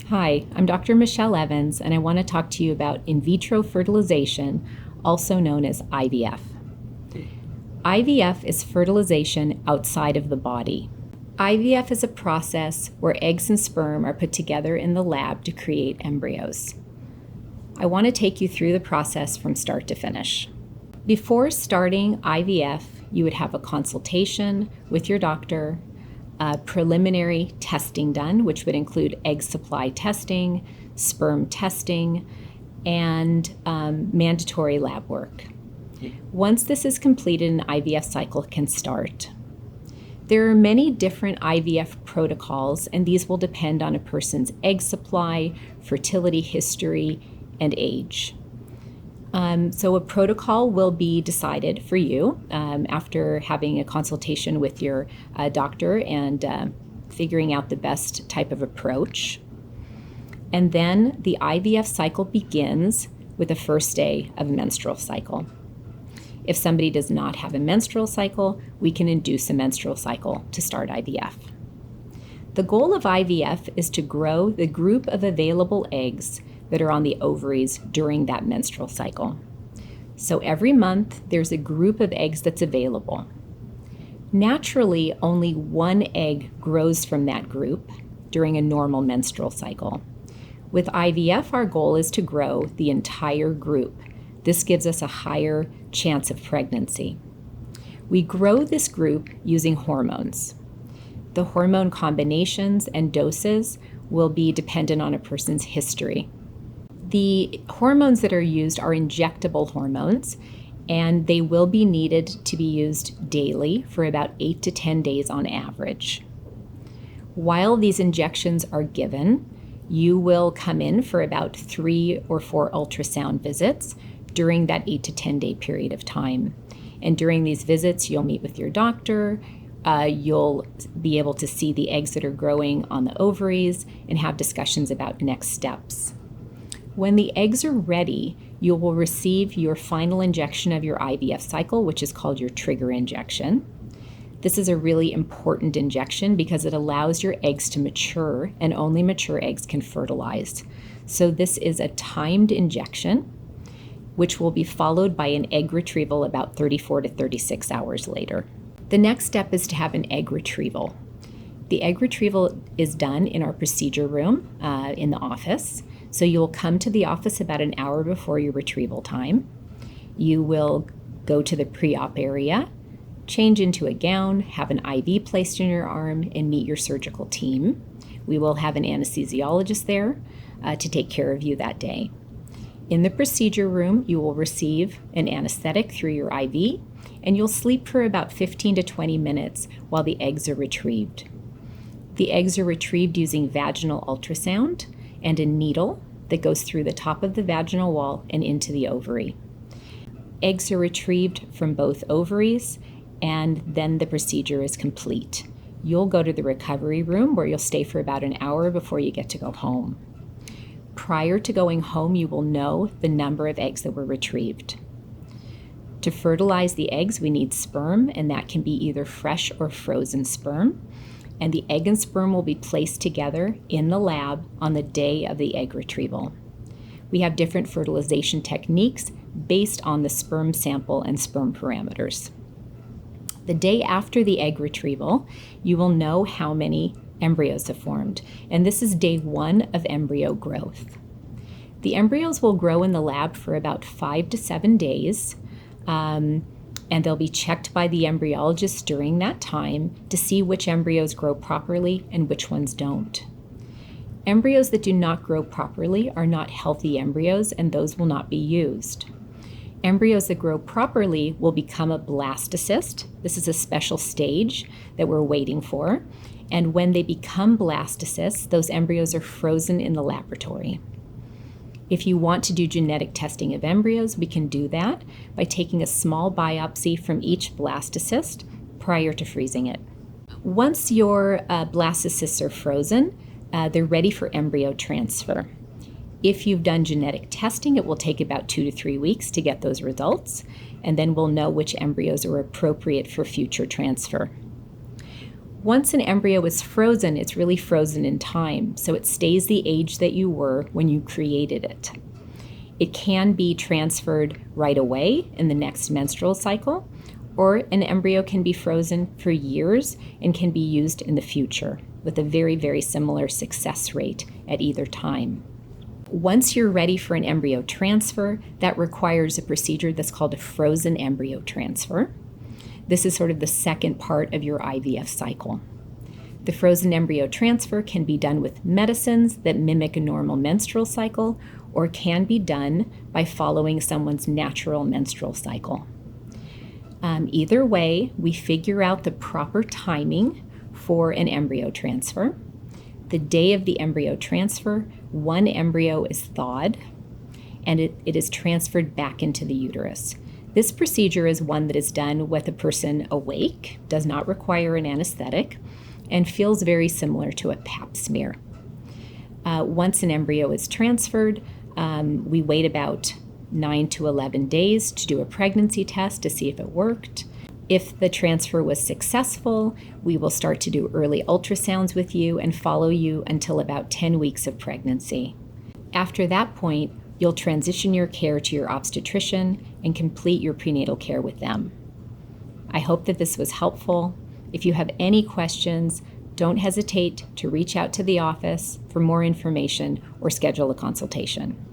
Hi, I'm Dr. Michele Evans, and I want to talk to you about in vitro fertilization, also known as IVF. IVF is fertilization outside of the body. IVF is a process where eggs and sperm are put together in the lab to create embryos. I want to take you through the process from start to finish. Before starting IVF, you would have a consultation with your doctor, preliminary testing done, which would include egg supply testing, sperm testing, and mandatory lab work. Once this is completed, an IVF cycle can start. There are many different IVF protocols, and these will depend on a person's egg supply, fertility history, and age. So a protocol will be decided for you after having a consultation with your doctor and figuring out the best type of approach. And then the IVF cycle begins with the first day of a menstrual cycle. If somebody does not have a menstrual cycle, we can induce a menstrual cycle to start IVF. The goal of IVF is to grow the group of available eggs that are on the ovaries during that menstrual cycle. So every month, there's a group of eggs that's available. Naturally, only one egg grows from that group during a normal menstrual cycle. With IVF, our goal is to grow the entire group. This gives us a higher chance of pregnancy. We grow this group using hormones. The hormone combinations and doses will be dependent on a person's history. The hormones that are used are injectable hormones, and they will be needed to be used daily for about 8 to 10 days on average. While these injections are given, you will come in for about 3 or 4 ultrasound visits during that 8 to 10 day period of time. And during these visits, you'll meet with your doctor, you'll be able to see the eggs that are growing on the ovaries and have discussions about next steps. When the eggs are ready, you will receive your final injection of your IVF cycle, which is called your trigger injection. This is a really important injection because it allows your eggs to mature, and only mature eggs can fertilize. So this is a timed injection, which will be followed by an egg retrieval about 34 to 36 hours later. The next step is to have an egg retrieval. The egg retrieval is done in our procedure room in the office. So you'll come to the office about an hour before your retrieval time. You will go to the pre-op area, change into a gown, have an IV placed in your arm, and meet your surgical team. We will have an anesthesiologist there to take care of you that day. In the procedure room, you will receive an anesthetic through your IV, and you'll sleep for about 15 to 20 minutes while the eggs are retrieved. The eggs are retrieved using vaginal ultrasound and a needle that goes through the top of the vaginal wall and into the ovary. Eggs are retrieved from both ovaries, and then the procedure is complete. You'll go to the recovery room where you'll stay for about an hour before you get to go home. Prior to going home, you will know the number of eggs that were retrieved. To fertilize the eggs, we need sperm, and that can be either fresh or frozen sperm. And the egg and sperm will be placed together in the lab on the day of the egg retrieval. We have different fertilization techniques based on the sperm sample and sperm parameters. The day after the egg retrieval, you will know how many embryos have formed, and this is day 1 of embryo growth. The embryos will grow in the lab for about 5 to 7 days, and they'll be checked by the embryologist during that time to see which embryos grow properly and which ones don't. Embryos that do not grow properly are not healthy embryos, and those will not be used. Embryos that grow properly will become a blastocyst. This is a special stage that we're waiting for. And when they become blastocysts, those embryos are frozen in the laboratory. If you want to do genetic testing of embryos, we can do that by taking a small biopsy from each blastocyst prior to freezing it. Once your blastocysts are frozen, they're ready for embryo transfer. If you've done genetic testing, it will take about 2 to 3 weeks to get those results, and then we'll know which embryos are appropriate for future transfer. Once an embryo is frozen, it's really frozen in time, so it stays the age that you were when you created it. It can be transferred right away in the next menstrual cycle, or an embryo can be frozen for years and can be used in the future with a very, very similar success rate at either time. Once you're ready for an embryo transfer, that requires a procedure that's called a frozen embryo transfer. This is sort of the second part of your IVF cycle. The frozen embryo transfer can be done with medicines that mimic a normal menstrual cycle, or can be done by following someone's natural menstrual cycle. Either way, we figure out the proper timing for an embryo transfer. The day of the embryo transfer, one embryo is thawed, and it is transferred back into the uterus. This procedure is one that is done with a person awake, does not require an anesthetic, and feels very similar to a pap smear. Once an embryo is transferred, we wait about 9 to 11 days to do a pregnancy test to see if it worked. If the transfer was successful, we will start to do early ultrasounds with you and follow you until about 10 weeks of pregnancy. After that point, you'll transition your care to your obstetrician and complete your prenatal care with them. I hope that this was helpful. If you have any questions, don't hesitate to reach out to the office for more information or schedule a consultation.